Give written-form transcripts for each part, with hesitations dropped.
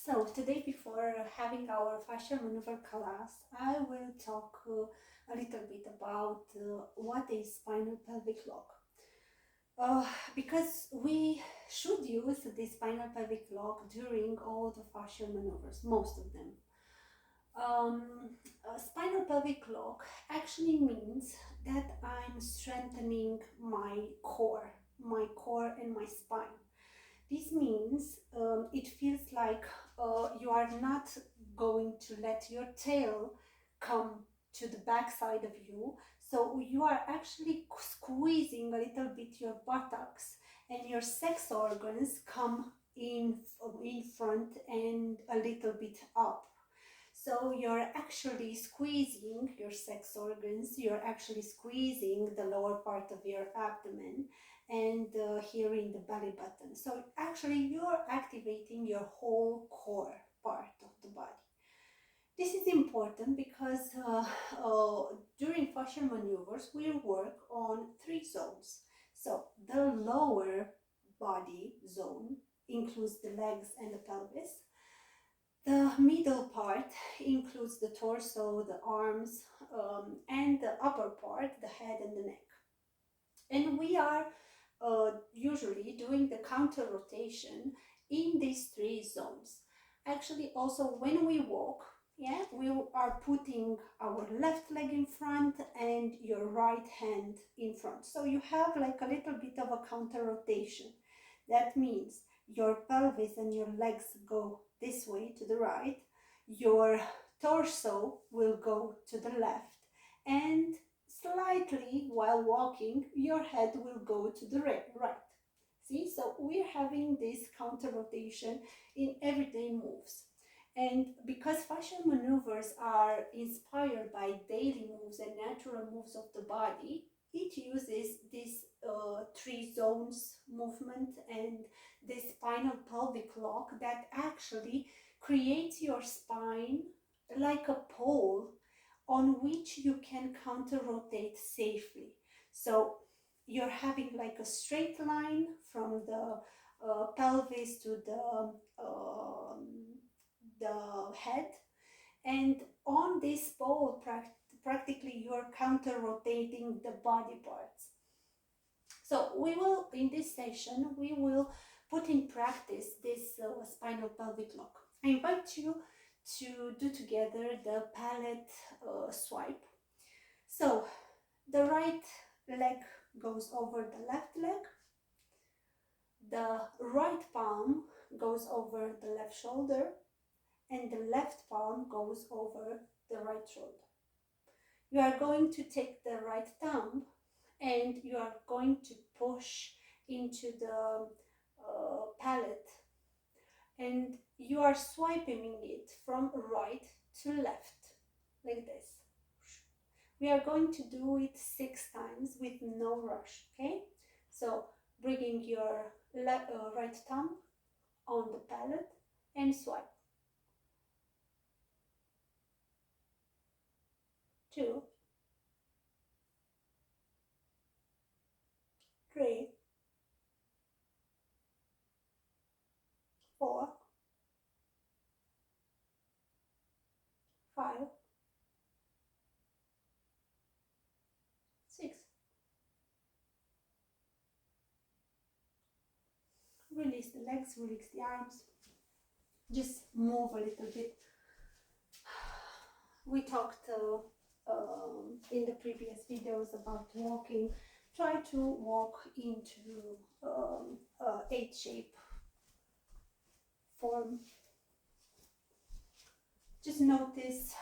So today, before having our fascial maneuver class, I will talk a little bit about what is spinal pelvic lock. Because we should use the spinal pelvic lock during all the fascial maneuvers, most of them. Spinal pelvic lock actually means that I'm strengthening my core and my spine. This means it feels like you are not going to let your tail come to the back side of you. So you are actually squeezing a little bit your buttocks, and your sex organs come in front and a little bit up. So you're actually squeezing your sex organs, you're actually squeezing the lower part of your abdomen and here in the belly button. So actually you're activating your whole core part of the body. This is important because during fascial maneuvers we work on 3 zones. So the lower body zone includes the legs and the pelvis. The middle part includes the torso, the arms, and the upper part, the head and the neck. And we are usually doing the counter rotation in these 3 zones. Actually, also when we walk, we are putting our left leg in front and your right hand in front. So you have like a little bit of a counter rotation. That means your pelvis and your legs go this way to the right, your torso will go to the left, and slightly while walking, your head will go to the right. See, so we're having this counter rotation in everyday moves. And because fascial maneuvers are inspired by daily moves and natural moves of the body, it uses this 3 zones movement and this spinal pelvic lock that actually creates your spine like a pole on which you can counter rotate safely. So you're having like a straight line from the pelvis to the head, and on this pole practically you're counter rotating the body parts. So we will, in this session, we will put in practice this spinal pelvic lock. I invite you to do together the palette swipe. So the right leg goes over the left leg, the right palm goes over the left shoulder, and the left palm goes over the right shoulder. You are going to take the right thumb and you are going to push into the palette, and you are swiping it from right to left like this. We are going to do it 6 times with no rush, okay? So bringing your right thumb on the palette and swipe. 2, 3, 4, 5, 6. Release the legs, release the arms. Just move a little bit. We talked in the previous videos about walking. Try to walk into H shape form. Just notice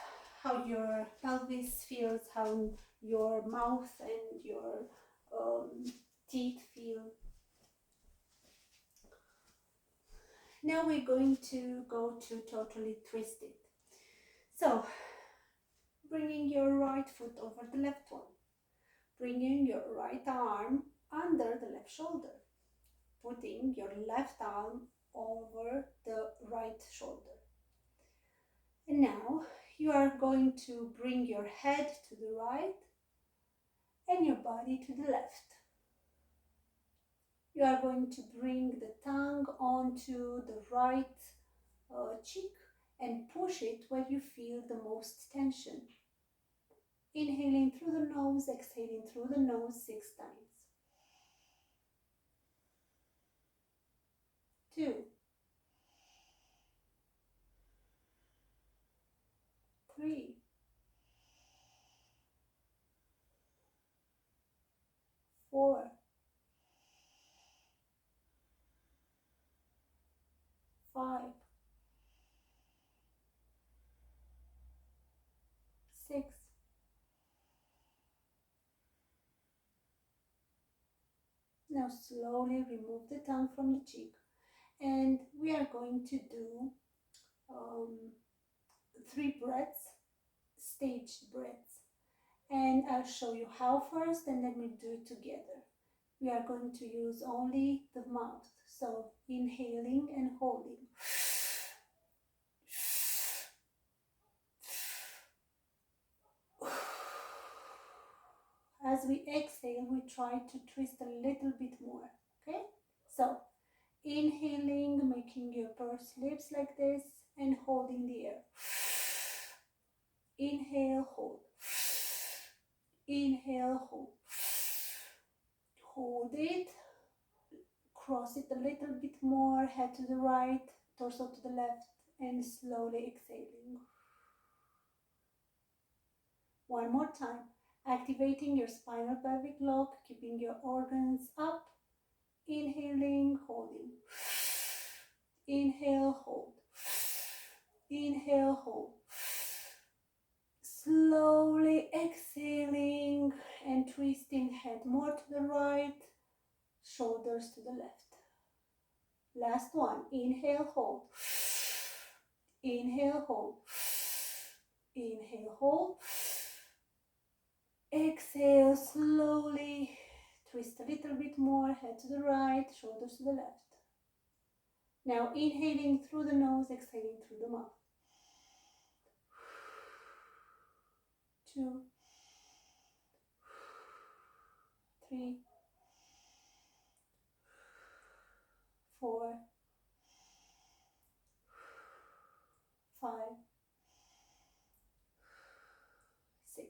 how your pelvis feels, how your mouth and your teeth feel. Now we're going to go to totally twisted. So, bringing your right foot over the left one, bringing your right arm under the left shoulder, putting your left arm over the right shoulder. And now you are going to bring your head to the right and your body to the left. You are going to bring the tongue onto the right cheek and push it where you feel the most tension. Inhaling through the nose, exhaling through the nose 6 times. 2, 3, 4, 5, 6. Now slowly remove the tongue from the cheek, and we are going to do 3 breaths, staged breaths. And I'll show you how first, and then we do it together. We are going to use only the mouth, so inhaling and holding. As we exhale, we try to twist a little bit more, okay? So, inhaling, making your pursed lips like this, and holding the air. Inhale, hold. Inhale, hold. Hold it. Cross it a little bit more, head to the right, torso to the left, and slowly exhaling. One more time, activating your spinal pelvic lock, keeping your organs up. Inhaling, holding. Inhale, hold. Inhale, hold. Slowly exhaling and twisting head more to the right, shoulders to the left. Last one, inhale, hold. Inhale, hold. Inhale, hold. Exhale, slowly twist a little bit more, head to the right, shoulders to the left. Now inhaling through the nose, exhaling through the mouth. 2, 3, 4, 5, 6.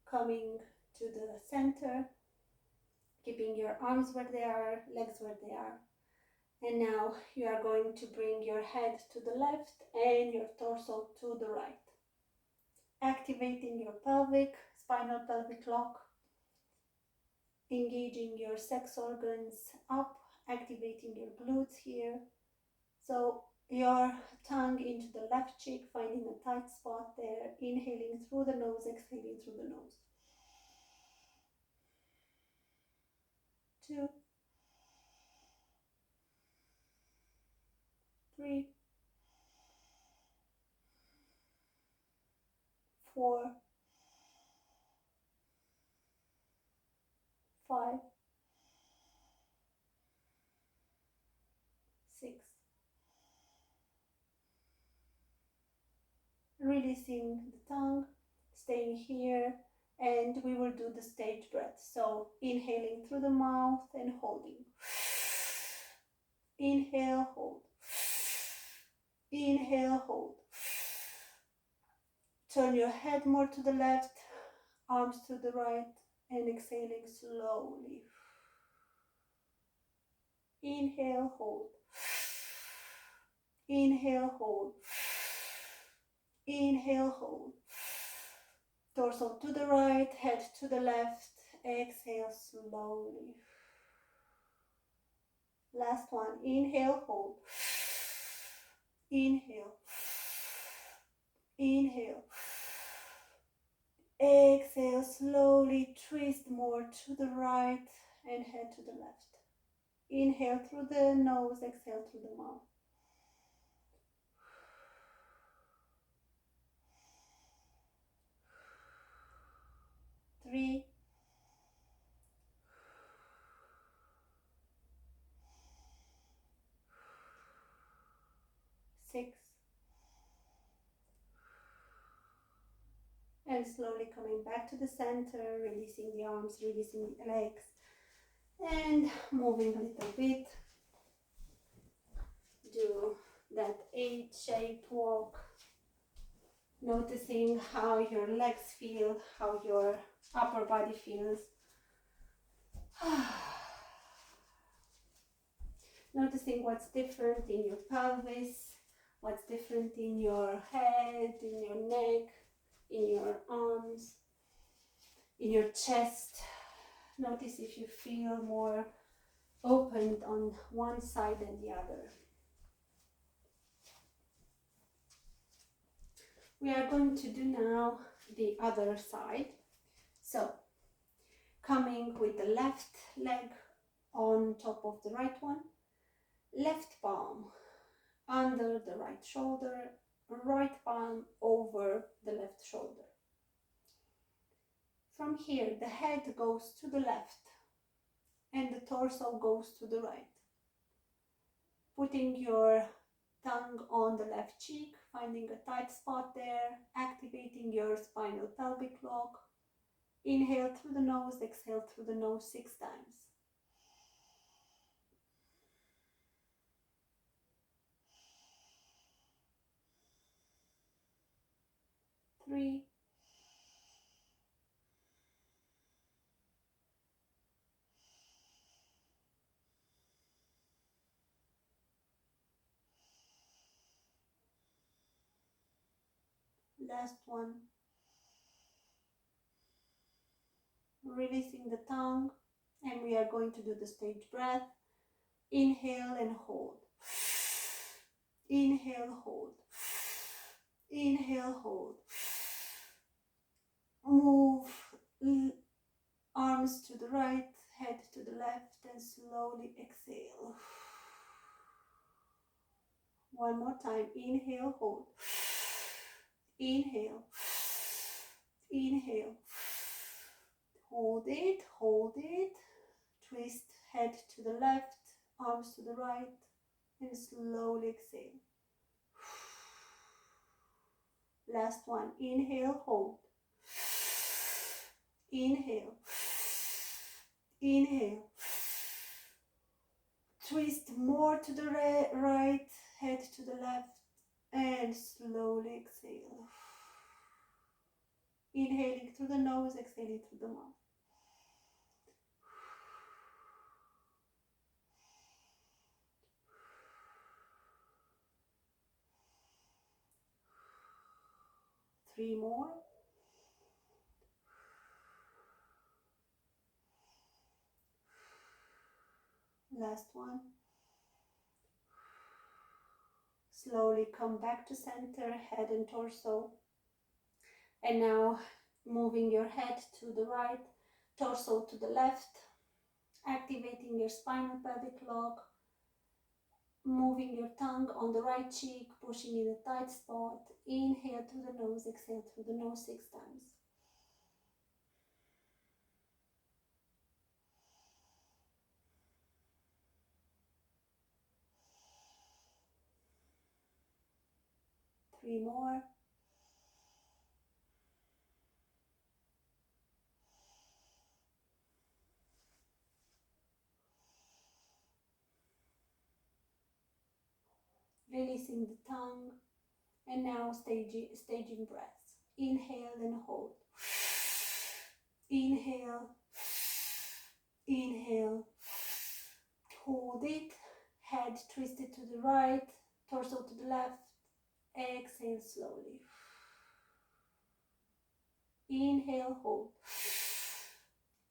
Coming to the center, keeping your arms where they are, legs where they are. And now you are going to bring your head to the left and your torso to the right. Activating your pelvic, spinal pelvic lock, engaging your sex organs up, activating your glutes here. So your tongue into the left cheek, finding a tight spot there, inhaling through the nose, exhaling through the nose. 2, 3, 4, 5, 6. Releasing the tongue, staying here, and we will do the stage breath. So inhaling through the mouth and holding. Inhale, hold. Inhale, hold. Turn your head more to the left, arms to the right, and exhaling slowly. Inhale, hold. Inhale, hold. Inhale, hold. Torso to the right, head to the left. Exhale slowly. Last one. Inhale, hold. Inhale. Inhale. Exhale, slowly twist more to the right and head to the left. Inhale through the nose, exhale through the mouth. 3, 6, and slowly coming back to the center, releasing the arms, releasing the legs, and moving a little bit. do that H-shaped walk, noticing how your legs feel, how your upper body feels. Noticing what's different in your pelvis, what's different in your head, in your neck, in your arms, in your chest. Notice if you feel more opened on one side than the other. We are going to do now the other side. So, coming with the left leg on top of the right one, left palm under the right shoulder, right palm over the left shoulder. From here, the head goes to the left and the torso goes to the right. Putting your tongue on the left cheek, finding a tight spot there, activating your spinal pelvic lock. Inhale through the nose, exhale through the nose 6 times. 3, 'Last one. Releasing the tongue, and we are going to do the stage breath. Inhale and hold. Inhale, hold. Inhale, hold. Move arms to the right, head to the left, and slowly exhale. One more time. Inhale, hold. Inhale. Inhale. Hold it, hold it. Twist head to the left, arms to the right, and slowly exhale. Last one. Inhale, hold. Inhale. Inhale. Twist more to the right, head to the left, and slowly exhale. Inhaling through the nose, exhaling through the mouth. Three more. Last one. Slowly come back to center, head and torso. And now moving your head to the right, torso to the left, activating your spinal pelvic lock, moving your tongue on the right cheek, pushing in a tight spot. Inhale through the nose, exhale through the nose 6 times. Three more. Releasing the tongue, and now staging breaths. Inhale and hold. Inhale, inhale, hold it, head twisted to the right, torso to the left, exhale slowly. Inhale, hold.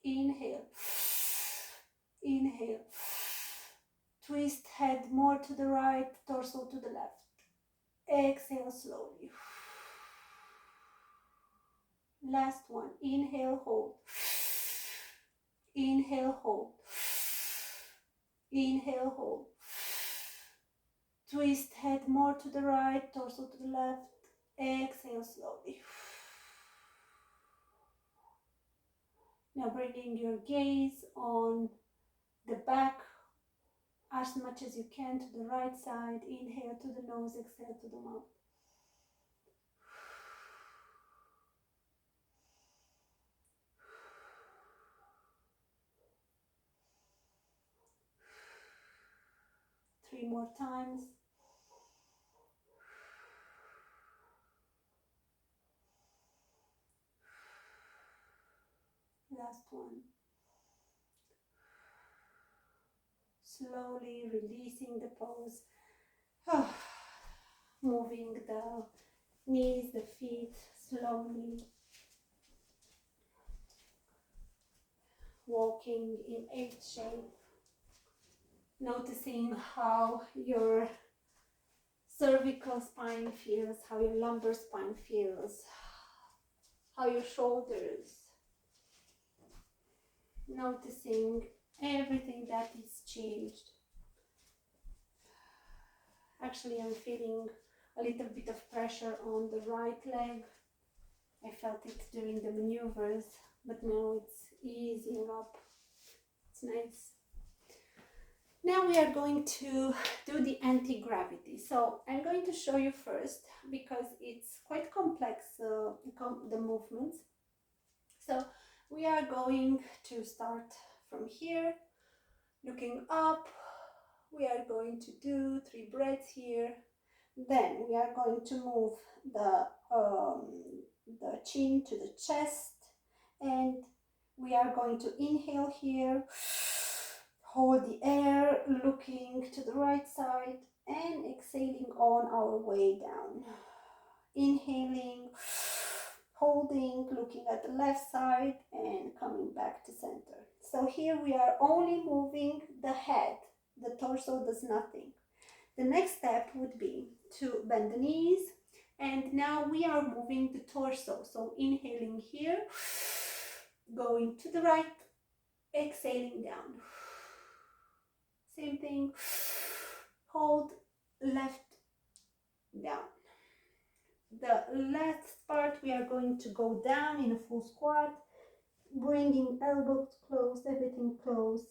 Inhale, inhale, twist head more to the right, torso to the left. Exhale slowly. Last one. Inhale, hold. Inhale, hold. Inhale, hold. Twist head more to the right, torso to the left. Exhale slowly. Now bringing your gaze on the back as much as you can to the right side. Inhale to the nose, exhale to the mouth. Three more times. one. Slowly releasing the pose. Moving the knees, the feet slowly. Walking in H shape. Noticing how your cervical spine feels, how your lumbar spine feels, how your shoulders. Noticing everything that is changed. Actually, I'm feeling a little bit of pressure on the right leg. I felt it during the maneuvers, but now it's easing up. It's nice. Now we are going to do the anti-gravity. So I'm going to show you first because it's quite complex, the movements. So we are going to start from here, looking up. We are going to do 3 breaths here. Then we are going to move the chin to the chest, and we are going to inhale here, hold the air, looking to the right side, and exhaling on our way down. Inhaling, holding, looking at the left side, and coming back to center. So here we are only moving the head. The torso does nothing. The next step would be to bend the knees, and now we are moving the torso. So inhaling here, going to the right, exhaling down. Same thing, hold, left, down. The last part, we are going to go down in a full squat, bringing elbows close, everything close,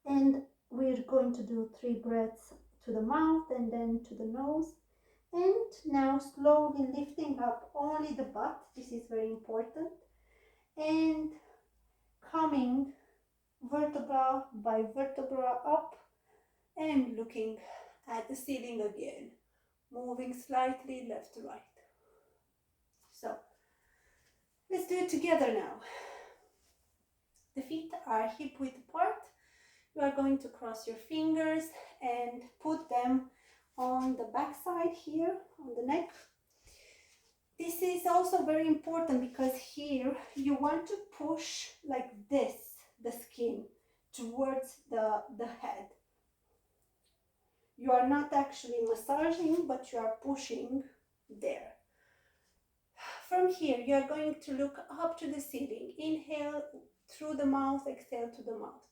and we're going to do 3 breaths to the mouth and then to the nose. And now slowly lifting up only the butt, this is very important, and coming vertebra by vertebra up and looking at the ceiling again, moving slightly left to right. So let's do it together now. The feet are hip width apart. You are going to cross your fingers and put them on the back side here, on the neck. This is also very important because here you want to push like this, the skin, towards the head. You are not actually massaging, but you are pushing there. From here, you are going to look up to the ceiling. Inhale through the mouth, exhale to the mouth.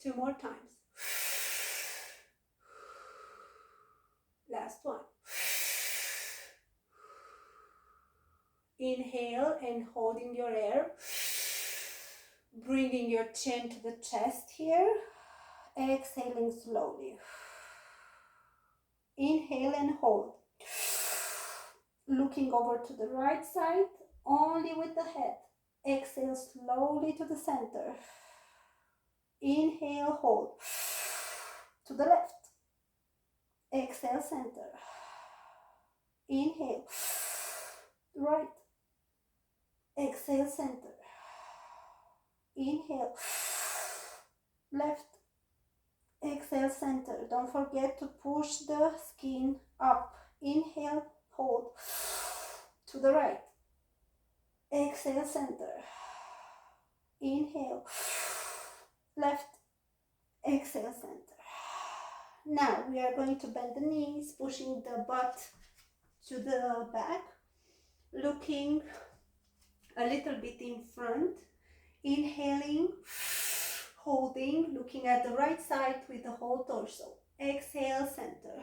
2 more times. Last one. Inhale and holding your air. Bringing your chin to the chest here. Exhaling slowly. Inhale and hold. Looking over to the right side, only with the head. Exhale slowly to the center. Inhale, hold. To the left. Exhale, center. Inhale. Right. Exhale, center. Inhale. Left. Exhale, center. Don't forget to push the skin up. Inhale, hold. To the right. Exhale, center. Inhale. Left. Exhale, center. Now we are going to bend the knees, pushing the butt to the back, looking a little bit in front. Inhaling, holding, looking at the right side with the whole torso. Exhale, center.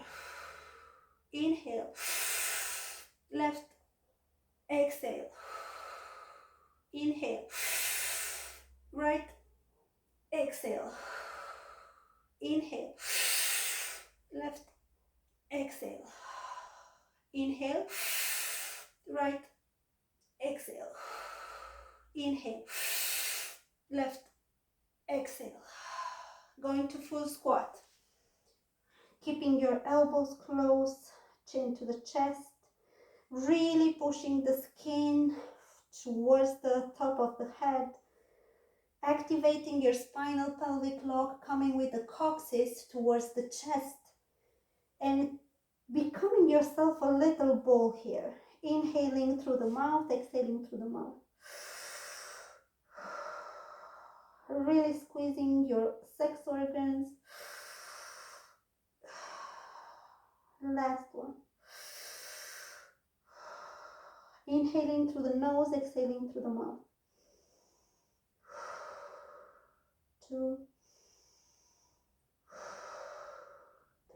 Inhale, left. Exhale. Inhale, right. Exhale. Inhale, left. Exhale. Inhale, right. Exhale. Inhale, left. Exhale. Going to full squat. Keeping your elbows close, chin to the chest. Really pushing the skin towards the top of the head, activating your spinal pelvic lock, coming with the coccyx towards the chest, and becoming yourself a little ball here. Inhaling through the mouth, exhaling through the mouth. Really squeezing your sex organs. Last one. Inhaling through the nose, exhaling through the mouth. 2,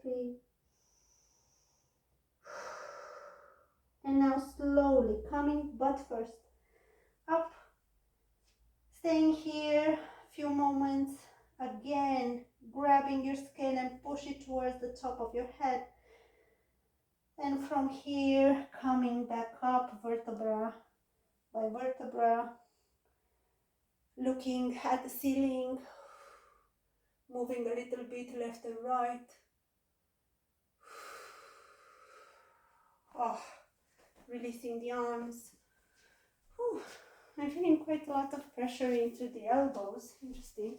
3. And now slowly coming butt first up, staying here a few moments, again grabbing your skin and push it towards the top of your head, and from here coming back up vertebra by vertebra, looking at the ceiling, moving a little bit left and right. Releasing the arms. I'm feeling quite a lot of pressure into the elbows. Interesting.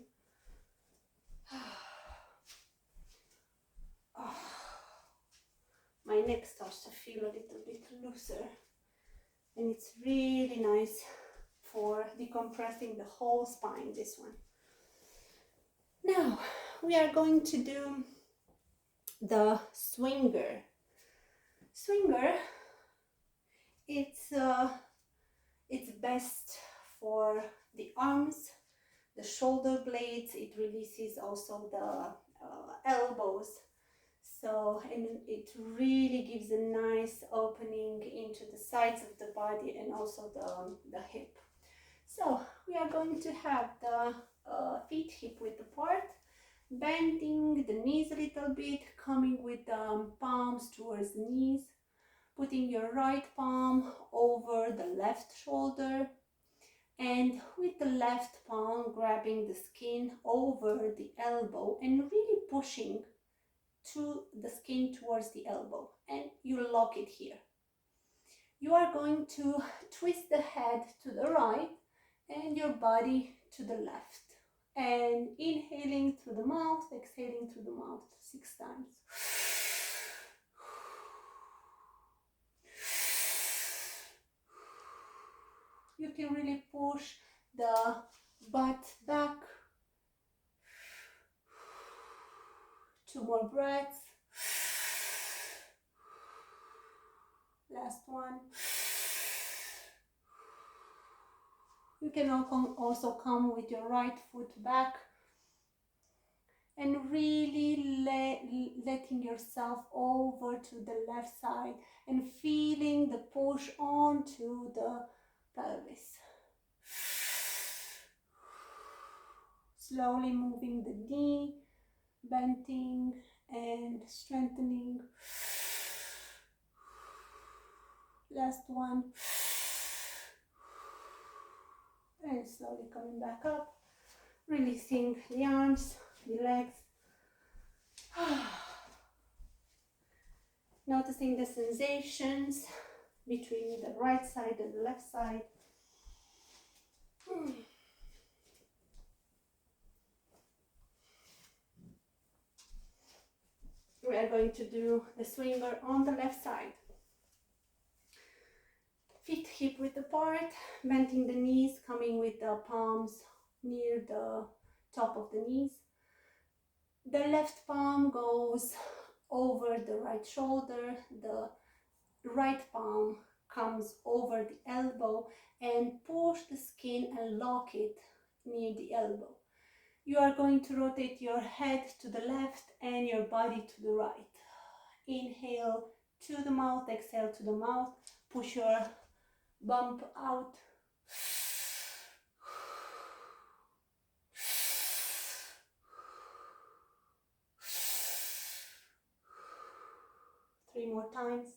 My neck starts to feel a little bit looser, and it's really nice for decompressing the whole spine, this one. Now we are going to do the swinger. Swinger, it's best for the arms, the shoulder blades. It releases also the elbows. So, and it really gives a nice opening into the sides of the body and also the hip. So we are going to have the feet hip width apart, bending the knees a little bit, coming with the palms towards the knees, putting your right palm over the left shoulder, and with the left palm grabbing the skin over the elbow and really pushing to the skin towards the elbow, and you lock it here. You are going to twist the head to the right and your body to the left, and inhaling through the mouth, exhaling through the mouth 6 times. You can really push the butt back. 2 more breaths. Last one. You can also come with your right foot back and really letting yourself over to the left side and feeling the push onto the pelvis. Slowly moving the knee, bending and strengthening. Last one. And slowly coming back up, releasing the arms, the legs. Noticing the sensations between the right side and the left side. We are going to do the swinger on the left side. Feet hip width apart, bending the knees, coming with the palms near the top of the knees. The left palm goes over the right shoulder, the right palm comes over the elbow, and push the skin and lock it near the elbow. You are going to rotate your head to the left and your body to the right. Inhale to the mouth, exhale to the mouth, push your bump out. 3 more times.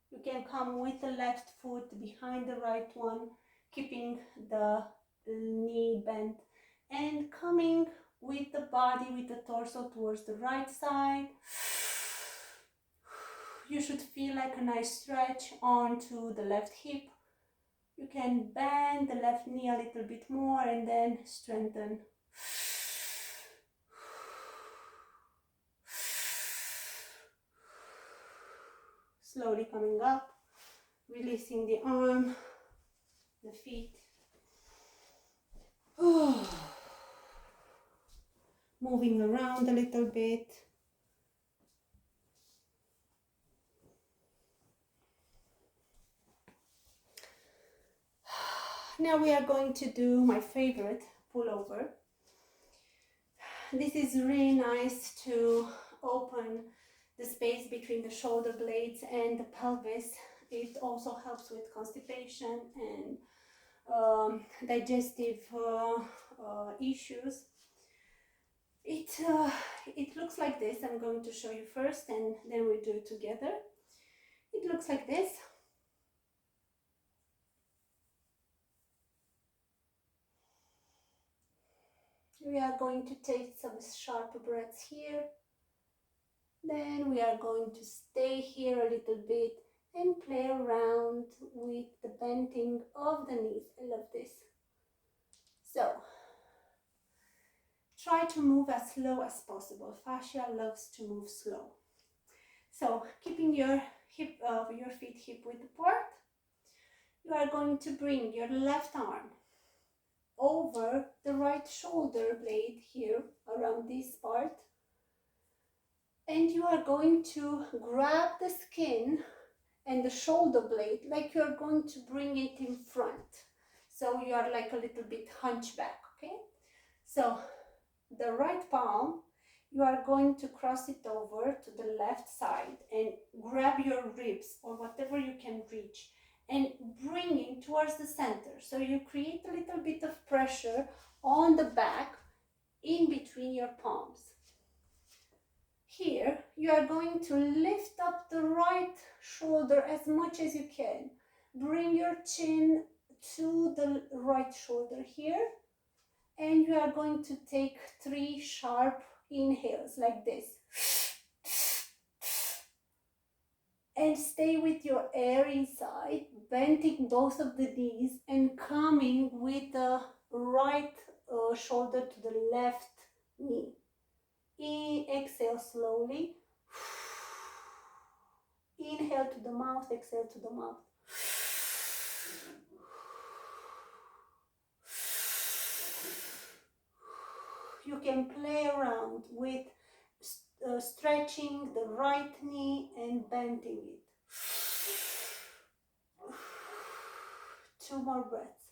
You can come with the left foot behind the right one, keeping the knee bent, and coming with the body, with the torso towards the right side. You should feel like a nice stretch onto the left hip. You can bend the left knee a little bit more and then strengthen. Slowly coming up, releasing the arm, the feet. Moving around a little bit. Now we are going to do my favorite pullover. This is really nice to open the space between the shoulder blades and the pelvis. It also helps with constipation and digestive issues. It looks like this. I'm going to show you first and then we do it together. It looks like this. We are going to take some sharp breaths here. Then we are going to stay here a little bit and play around with the bending of the knees. I love this. So, try to move as slow as possible. Fascial loves to move slow. So, keeping your feet hip width apart, you are going to bring your left arm over the right shoulder blade here around this part, and you are going to grab the skin and the shoulder blade like you are going to bring it in front, so you are like a little bit hunchback. Okay, so the right palm, you are going to cross it over to the left side and grab your ribs or whatever you can reach and bringing towards the center. So you create a little bit of pressure on the back in between your palms. Here, you are going to lift up the right shoulder as much as you can. Bring your chin to the right shoulder here. And you are going to take 3 sharp inhales like this. And stay with your air inside, bending both of the knees and coming with the right shoulder to the left knee. Exhale slowly. Inhale to the mouth, exhale to the mouth. You can play around with stretching the right knee and bending it. 2 more breaths.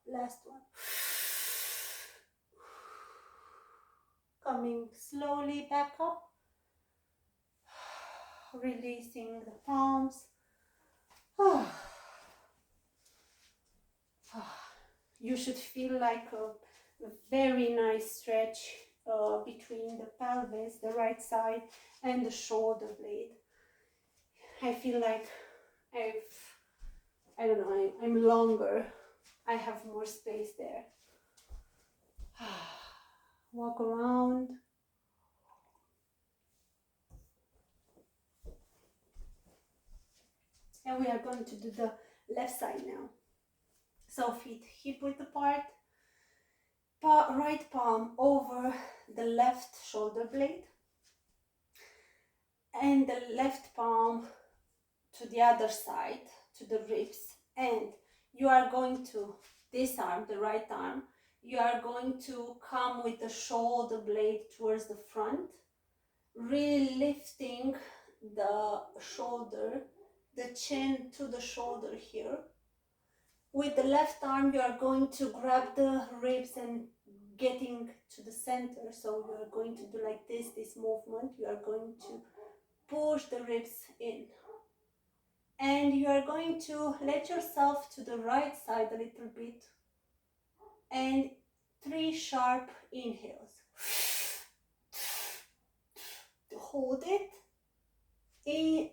Last one. Coming slowly back up. Releasing the palms. You should feel like a very nice stretch between the pelvis, the right side, and the shoulder blade. I feel like I'm longer. I have more space there. Walk around. And we are going to do the left side now. So feet hip width apart. Right palm over the left shoulder blade. And the left palm to the other side, to the ribs. And you are going to disarm the right arm. You are going to come with the shoulder blade towards the front, really lifting the shoulder, the chin to the shoulder here. With the left arm, you are going to grab the ribs and getting to the center. So you are going to do like this movement. You are going to push the ribs in. And you are going to let yourself to the right side a little bit. And 3 sharp inhales. Hold it.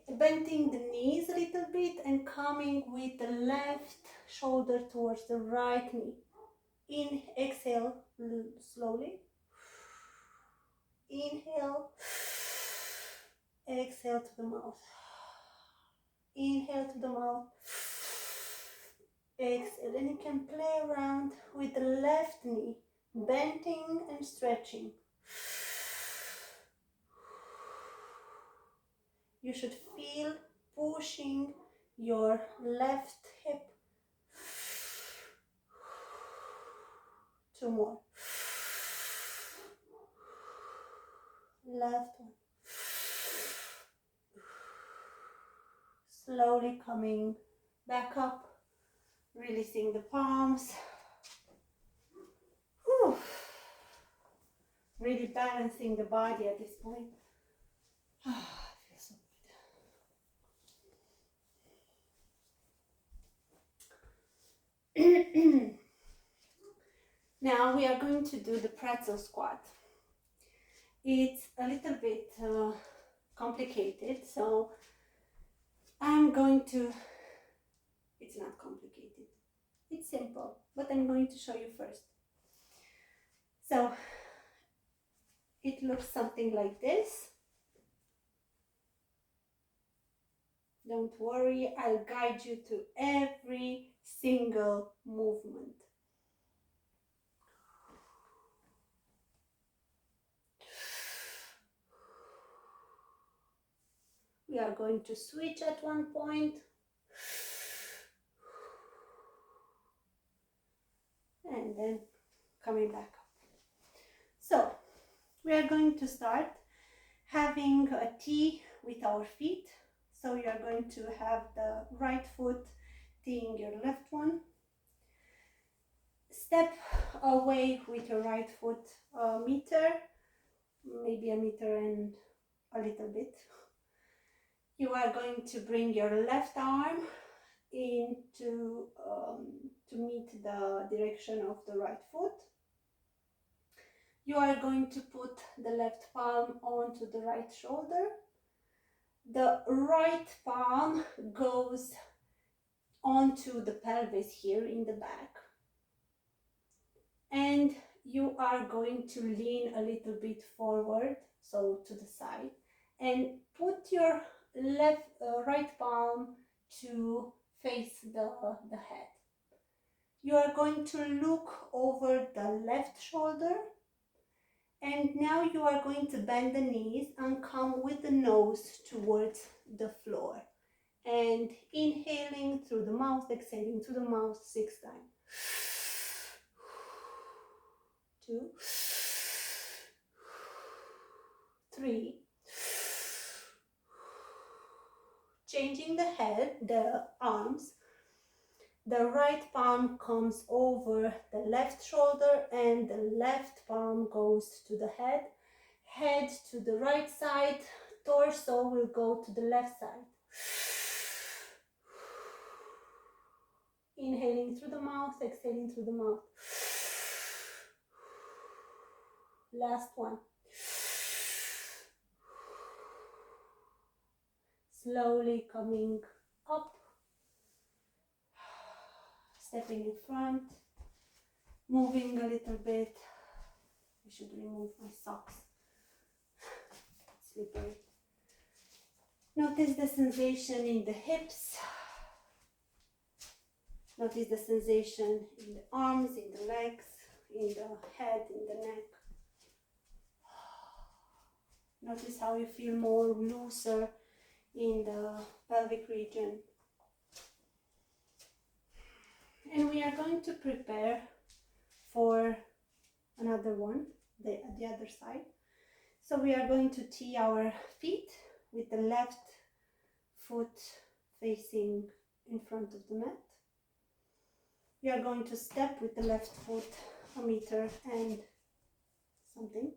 Bending the knees a little bit and coming with the left shoulder towards the right knee. Exhale slowly. Inhale, exhale to the mouth. Inhale to the mouth, exhale. And you can play around with the left knee, bending and stretching. You should feel pushing your left hip. 2 more. Left one. Slowly coming back up, releasing the palms. Whew. Really balancing the body at this point. Feels so good. Now we are going to do the pretzel squat. It's a little bit complicated, so I'm going to, it's not complicated, it's simple, but I'm going to show you first. So it looks something like this. Don't worry, I'll guide you to every single movement. We are going to switch at one point. And then coming back up. So we are going to start having a T with our feet. So you are going to have the right foot teeing your left one. Step away with your right foot a meter, maybe a meter and a little bit. You are going to bring your left arm into to meet the direction of the right foot. You are going to put the left palm onto the right shoulder. The right palm goes onto the pelvis here in the back. And you are going to lean a little bit forward, so to the side, and put your right palm to face the head. You are going to look over the left shoulder, and now you are going to bend the knees and come with the nose towards the floor. And inhaling through the mouth, exhaling through the mouth 6 times. 2, 3. Changing the head, the arms. The right palm comes over the left shoulder and the left palm goes to the head. Head to the right side, torso will go to the left side. Inhaling through the mouth, exhaling through the mouth. Last one. Slowly coming up. Stepping in front. Moving a little bit. I should remove my socks. Slippery. Notice the sensation in the hips. Notice the sensation in the arms, in the legs, in the head, in the neck. Notice how you feel more looser in the pelvic region. And we are going to prepare for another one, the other side. So we are going to tee our feet with the left foot facing in front of the mat. We are going to step with the left foot a meter and something.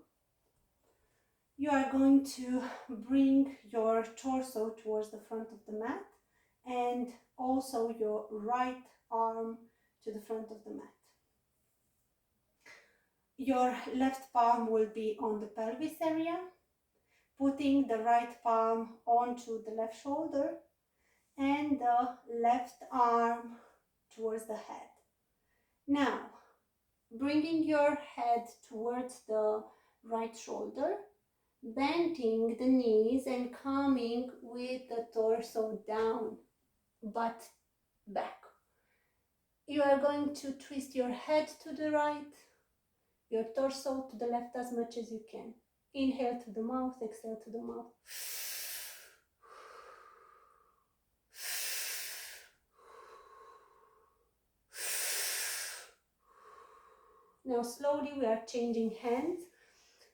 You are going to bring your torso towards the front of the mat and also your right arm to the front of the mat. Your left palm will be on the pelvis area, putting the right palm onto the left shoulder and the left arm towards the head. Now, bringing your head towards the right shoulder, bending the knees and coming with the torso down, butt back. You are going to twist your head to the right, your torso to the left as much as you can. Inhale to the mouth, exhale to the mouth. Now slowly we are changing hands.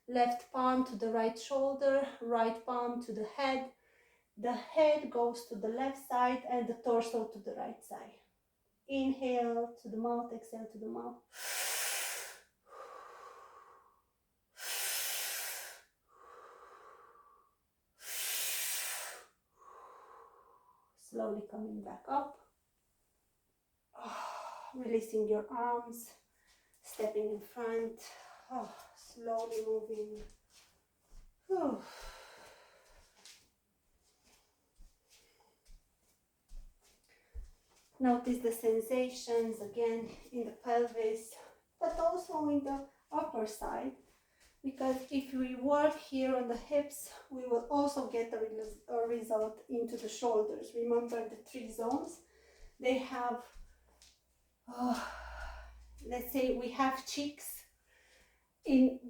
Left palm to the right shoulder, right palm to the head. The head goes to the left side and the torso to the right side. Inhale to the mouth, exhale to the mouth. Slowly coming back up. Releasing your arms, stepping in front. Slowly moving. Notice the sensations again in the pelvis, but also in the upper side, because if we work here on the hips, we will also get a result into the shoulders. Remember the 3 zones? They have, let's say we have cheeks in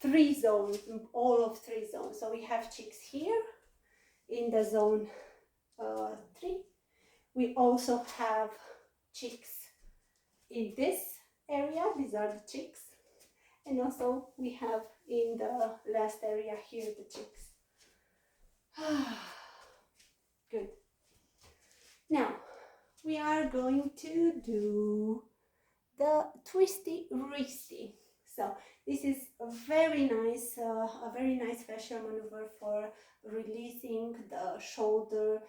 3 zones, all of 3 zones. So we have cheeks here in the zone 3. We also have cheeks in this area, these are the cheeks, and also we have in the last area here the cheeks. Good. Now we are going to do the twisty wristy. So this is a very nice fascial maneuver for releasing the shoulder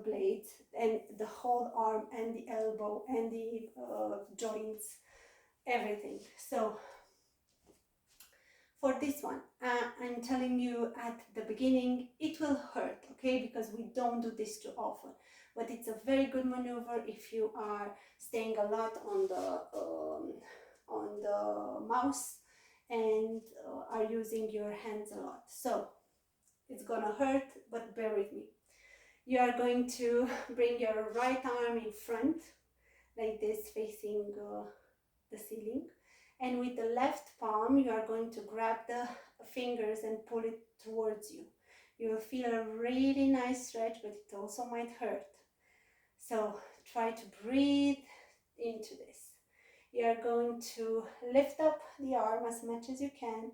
blades and the whole arm and the elbow and the joints, everything. So for this one, I'm telling you at the beginning, it will hurt, okay, because we don't do this too often. But it's a very good maneuver if you are staying a lot on the mouse and are using your hands a lot. So it's gonna hurt, but bear with me. You are going to bring your right arm in front, like this, facing the ceiling. And with the left palm, you are going to grab the fingers and pull it towards you. You will feel a really nice stretch, but it also might hurt. So try to breathe into this. You are going to lift up the arm as much as you can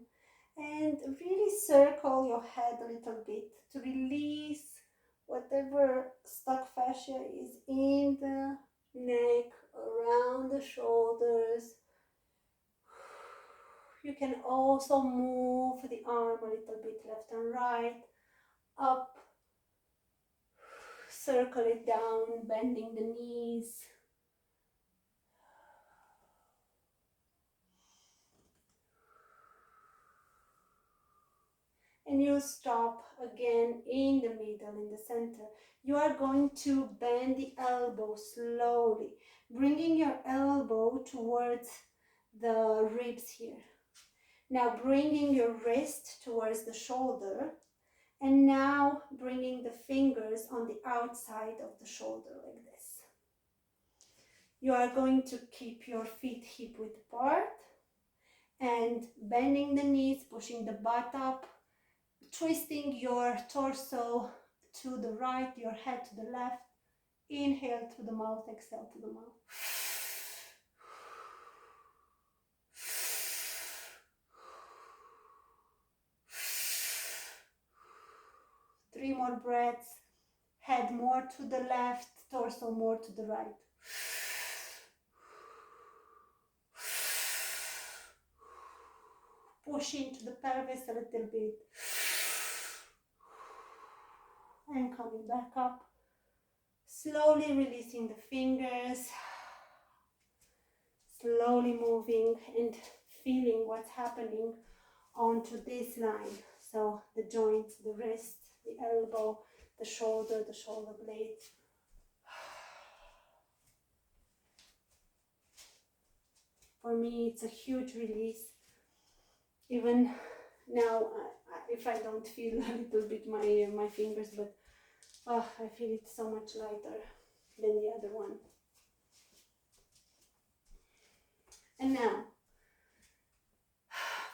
and really circle your head a little bit to release whatever stuck fascia is in the neck, around the shoulders. You can also move the arm a little bit left and right, up, circle it down, bending the knees. And you stop again in the middle, in the center. You are going to bend the elbow slowly, bringing your elbow towards the ribs here. Now bringing your wrist towards the shoulder, and now bringing the fingers on the outside of the shoulder like this. You are going to keep your feet hip width apart and bending the knees, pushing the butt up, twisting your torso to the right, your head to the left. Inhale to the mouth, exhale to the mouth. 3 more breaths. Head more to the left, torso more to the right. Push into the pelvis a little bit. And coming back up. Slowly releasing the fingers. Slowly moving and feeling what's happening onto this line. So the joints, the wrist, the elbow, the shoulder blade. For me, it's a huge release. Even Now, if I don't feel a little bit my fingers, but I feel it so much lighter than the other one. And now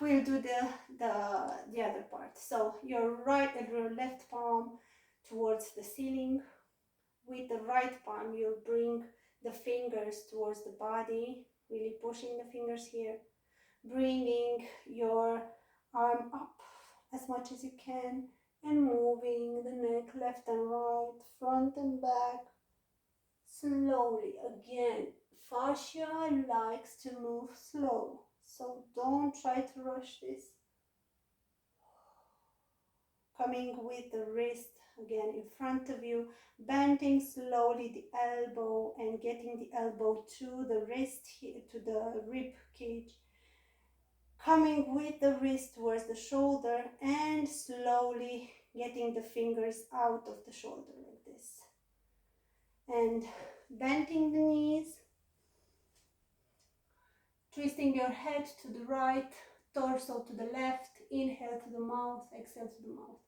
we'll do the other part. So your left palm towards the ceiling. With the right palm, you'll bring the fingers towards the body, really pushing the fingers here, bringing your arm up as much as you can, and moving the neck left and right, front and back, slowly. Again, fascia likes to move slow, so don't try to rush this. Coming with the wrist again in front of you, bending slowly the elbow and getting the elbow to the wrist here, to the rib cage. Coming with the wrist towards the shoulder and slowly getting the fingers out of the shoulder like this. And bending the knees, twisting your head to the right, torso to the left, inhale to the mouth, exhale to the mouth.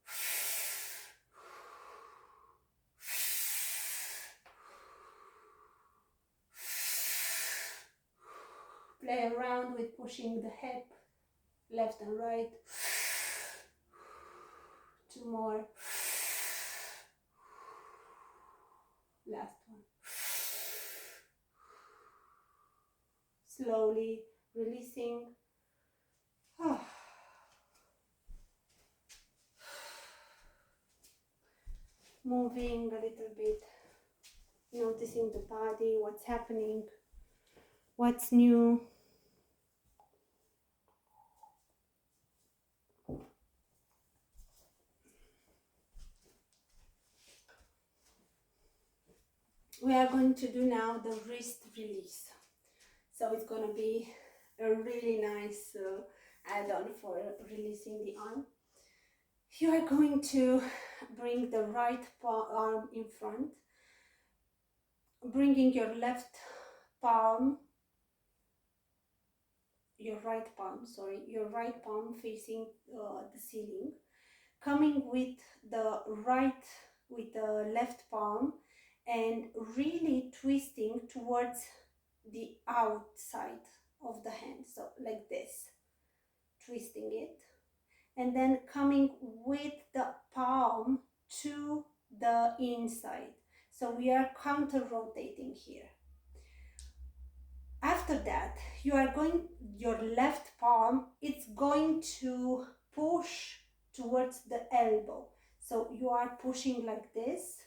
Play around with pushing the hip left and right. 2 more. Last one. Slowly releasing. Moving a little bit, noticing the body, what's happening, what's new. We are going to do now the wrist release. So it's going to be a really nice add-on for releasing the arm. You are going to bring the right arm in front, bringing your right palm facing the ceiling, coming with the left palm and really twisting towards the outside of the hand, so like this, twisting it, and then coming with the palm to the inside. So we are counter rotating here. After that, your left palm, it's going to push towards the elbow. So you are pushing like this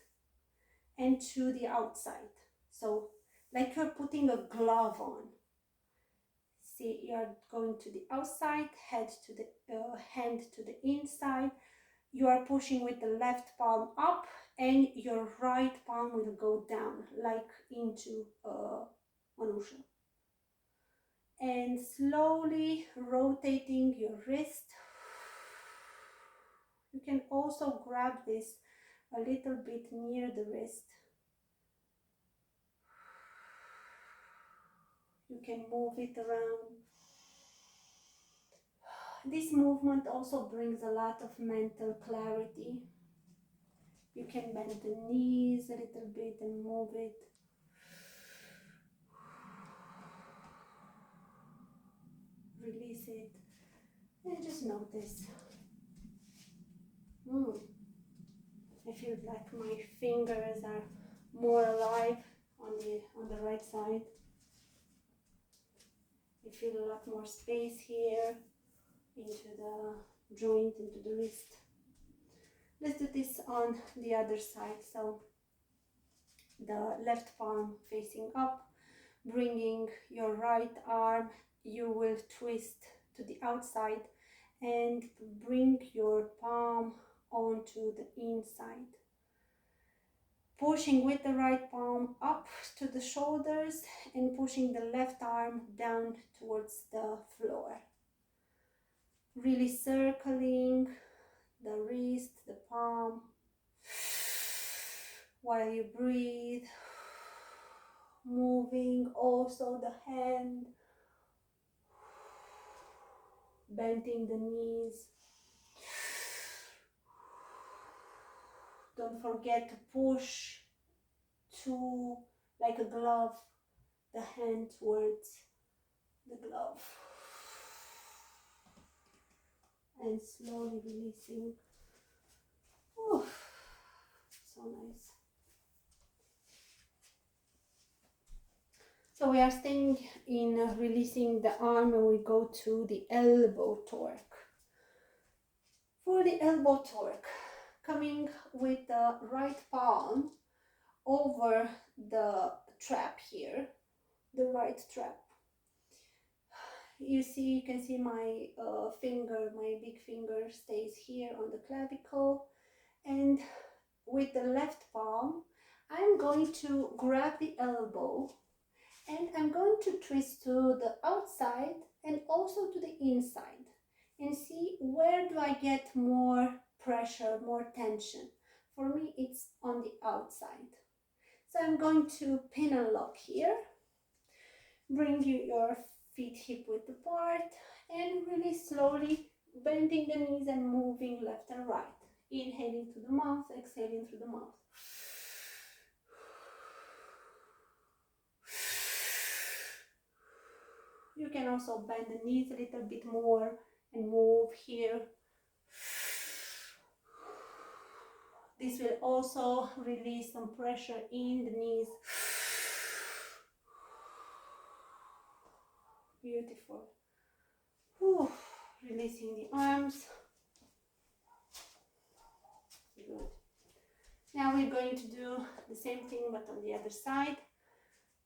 and to the outside. So like you're putting a glove on. See, you're going to the outside, hand to the inside. You are pushing with the left palm up and your right palm will go down like into Manouevers. And slowly rotating your wrist. You can also grab this a little bit near the wrist. You can move it around. This movement also brings a lot of mental clarity. You can bend the knees a little bit and move it. Release it and just notice. I feel like my fingers are more alive on the right side. I feel a lot more space here into the joint, into the wrist. Let's do this on the other side. So the left palm facing up, bringing your right arm, you will twist to the outside and bring your palm onto the inside. Pushing with the right palm up to the shoulders and pushing the left arm down towards the floor. Really circling the wrist, the palm, while you breathe. Moving also the hand, bending the knees. Don't forget to push to, like a glove, the hand towards the glove. And slowly releasing. Ooh, so nice. So we are staying in releasing the arm, and we go to the elbow torque. For the elbow torque, coming with the right palm over the trap here, the right trap. You can see my finger, my big finger stays here on the clavicle, and with the left palm, I'm going to grab the elbow and I'm going to twist to the outside and also to the inside and see where do I get more pressure, more tension. For me, it's on the outside. So I'm going to pin and lock here. Bring your feet hip width apart and really slowly bending the knees and moving left and right. Inhaling through the mouth, exhaling through the mouth. You can also bend the knees a little bit more and move here. This will also release some pressure in the knees. Beautiful. Whew. Releasing the arms. Good. Now we're going to do the same thing but on the other side.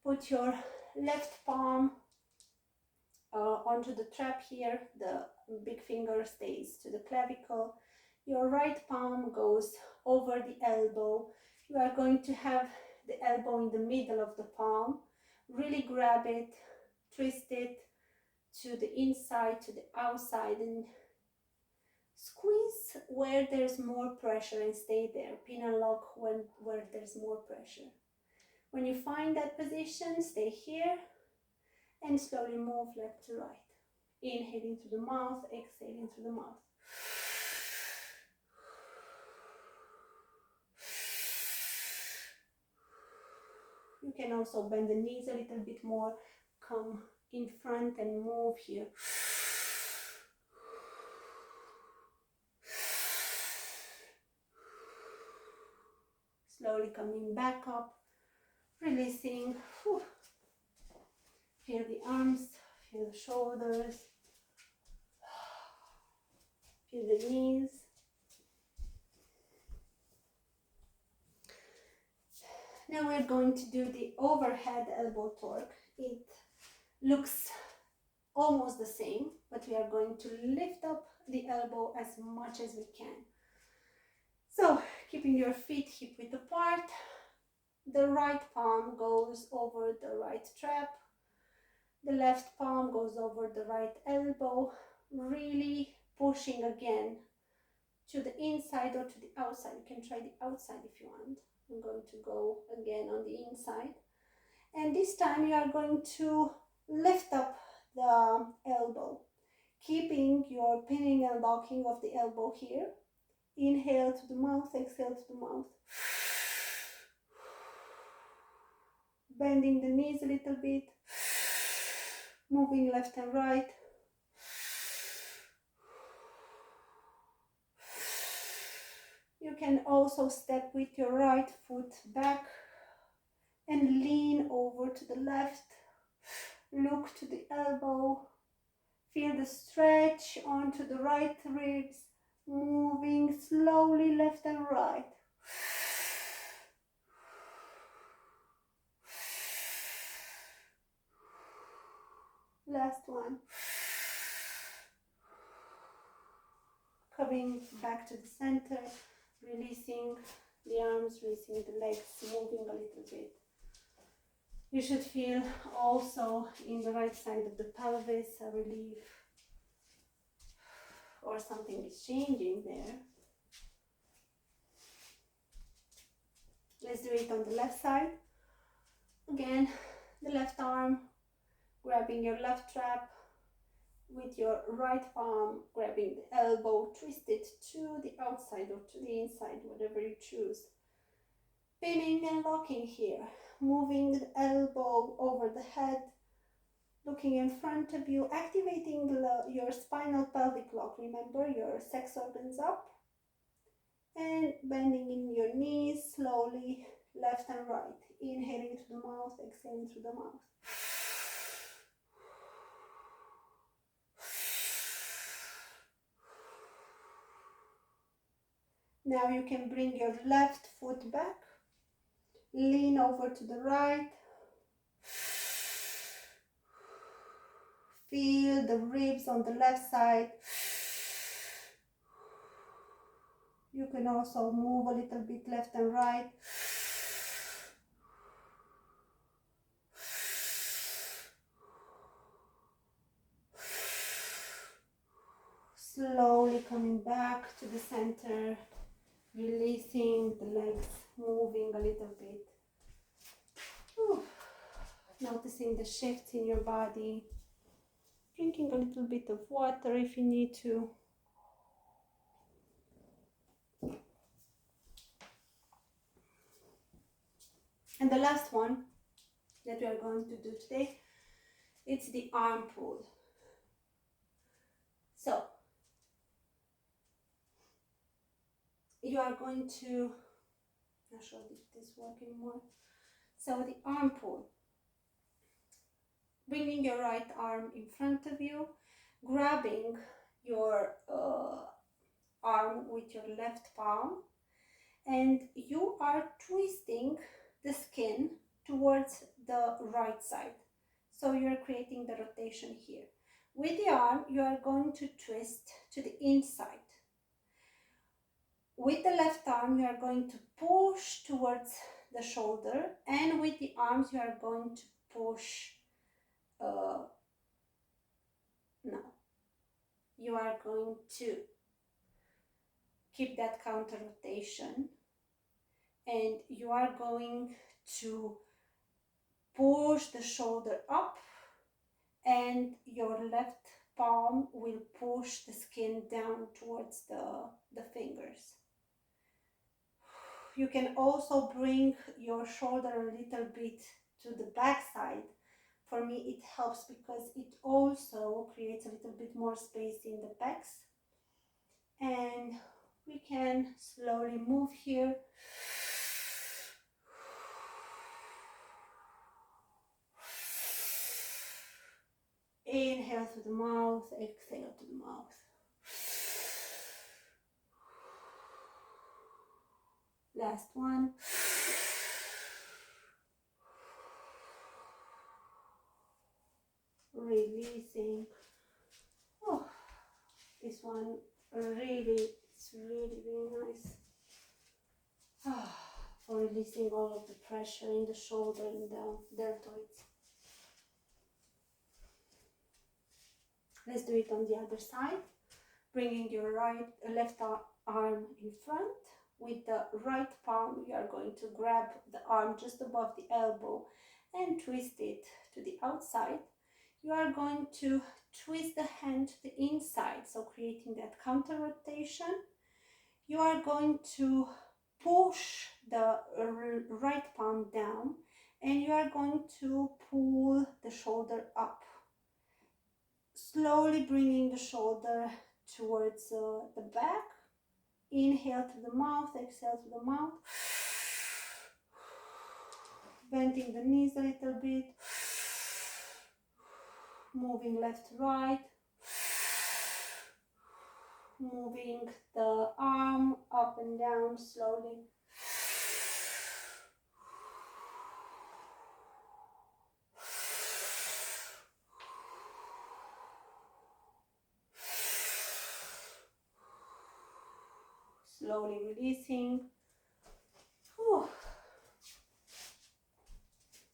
Put your left palm onto the trap here. The big finger stays to the clavicle. Your right palm goes over the elbow. You are going to have the elbow in the middle of the palm. Really grab it, twist it to the inside, to the outside, and squeeze where there's more pressure and stay there. Pin and lock where there's more pressure. When you find that position, stay here and slowly move left to right. Inhaling through the mouth, exhaling through the mouth. You can also bend the knees a little bit more, come in front and move here. Slowly coming back up, releasing. Whew. Feel the arms, feel the shoulders, feel the knees. Now we're going to do the overhead elbow torque. It looks almost the same, but we are going to lift up the elbow as much as we can. So, keeping your feet hip width apart, the right palm goes over the right trap, the left palm goes over the right elbow, really pushing again to the inside or to the outside. You can try the outside if you want. I'm going to go again on the inside. And this time you are going to lift up the elbow, keeping your pinning and locking of the elbow here. Inhale to the mouth, exhale to the mouth. Bending the knees a little bit, moving left and right. You can also step with your right foot back and lean over to the left. Look to the elbow. Feel the stretch onto the right ribs, moving slowly left and right. Last one. Coming back to the center, releasing the arms, releasing the legs, moving a little bit. You should feel also in the right side of the pelvis a relief or something is changing there. Let's do it on the left side. Again, the left arm, grabbing your left trap, with your right palm, grabbing the elbow, twist it to the outside or to the inside, whatever you choose. Pinning and locking here, moving the elbow over the head, looking in front of you, activating your spinal pelvic lock. Remember, your sex organs up, and bending in your knees slowly, left and right. Inhaling through the mouth, exhaling through the mouth. Now you can bring your left foot back, lean over to the right. Feel the ribs on the left side. You can also move a little bit left and right. Slowly coming back to the center, releasing the legs, moving a little bit. Whew. Noticing the shifts in your body. Drinking a little bit of water if you need to. And the last one that we are going to do today, it's the arm pull. So you are going to, not sure if this works anymore. So the arm pull, bringing your right arm in front of you, grabbing your arm with your left palm, and you are twisting the skin towards the right side. So you're creating the rotation here. With the arm, you are going to twist to the inside. With the left arm, you are going to push towards the shoulder, and with the arms, you are going to push. You are going to keep that counter rotation, and you are going to push the shoulder up, and your left palm will push the skin down towards the fingers. You can also bring your shoulder a little bit to the back side. For me, it helps because it also creates a little bit more space in the pecs. And we can slowly move here. Inhale through the mouth, exhale to the mouth. Last one. Releasing. Oh, this one it's really nice. For releasing all of the pressure in the shoulder and the deltoids. Let's do it on the other side. Bringing your left arm in front. With the right palm, you are going to grab the arm just above the elbow and twist it to the outside. You are going to twist the hand to the inside, so creating that counter rotation. You are going to push the right palm down, and you are going to pull the shoulder up. Slowly bringing the shoulder towards the back. Inhale through the mouth, exhale through the mouth. Bending the knees a little bit. Moving left to right. Moving the arm up and down slowly. Slowly releasing. Whew.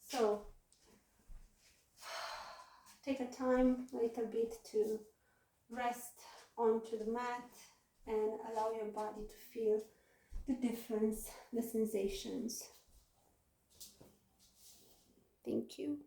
So take a time a little bit to rest onto the mat and allow your body to feel the difference, the sensations. Thank you.